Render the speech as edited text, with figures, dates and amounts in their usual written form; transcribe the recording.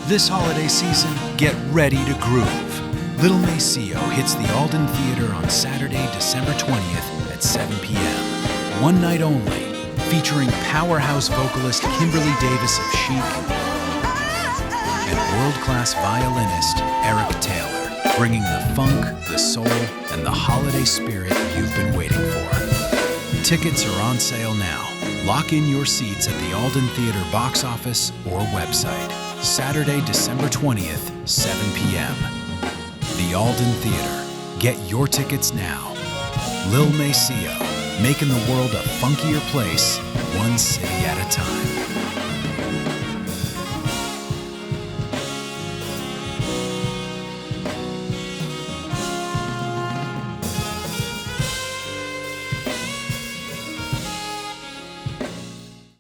This holiday season, get ready to groove. Lil Maceo hits the Alden Theater on Saturday, December 20th at 7 p.m. One night only, featuring powerhouse vocalist Kimberly Davis of Chic and world-class violinist Eric Taylor, bringing the funk, the soul, and the holiday spirit you've been waiting for. Tickets are on sale now. Lock in your seats at the Alden Theater box office or website. Saturday, December 20th, 7 p.m. The Alden Theater. Get your tickets now. Lil Maceo, making the world a funkier place, one city at a time.